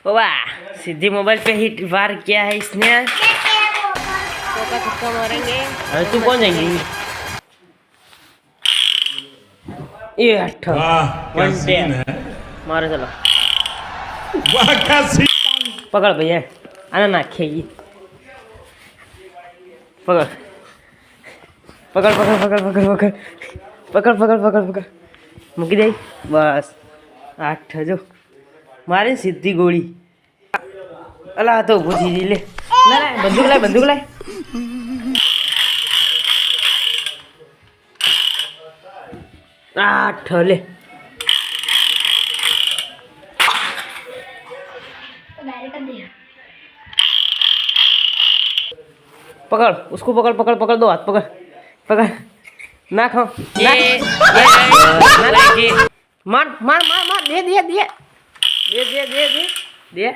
वाह, सीधी मोबाइल पे ही वार किया है इसने। चौका छक्का मारेंगे। अरे तू कौन जाएंगी? ये 8 मारो चलो। पकड़ भैया, आना नाखेगी। पकड़ पकड़ पकड़ पकड़ पकड़ पकड़ पकड़ पकड़ पकड़ पकड़ મૂકી દઈ બસ 8 જો મારી સીધી ગોળી અલા તો ઊભું થઈ લે ના બંદૂક લાય आठ ले पकड़ उसको पकड़ पकड़ पकड़ दो हाथ पकड़ पकड़ ना खाओ मार मार मार मार दे दे दे दे दे दे दे दे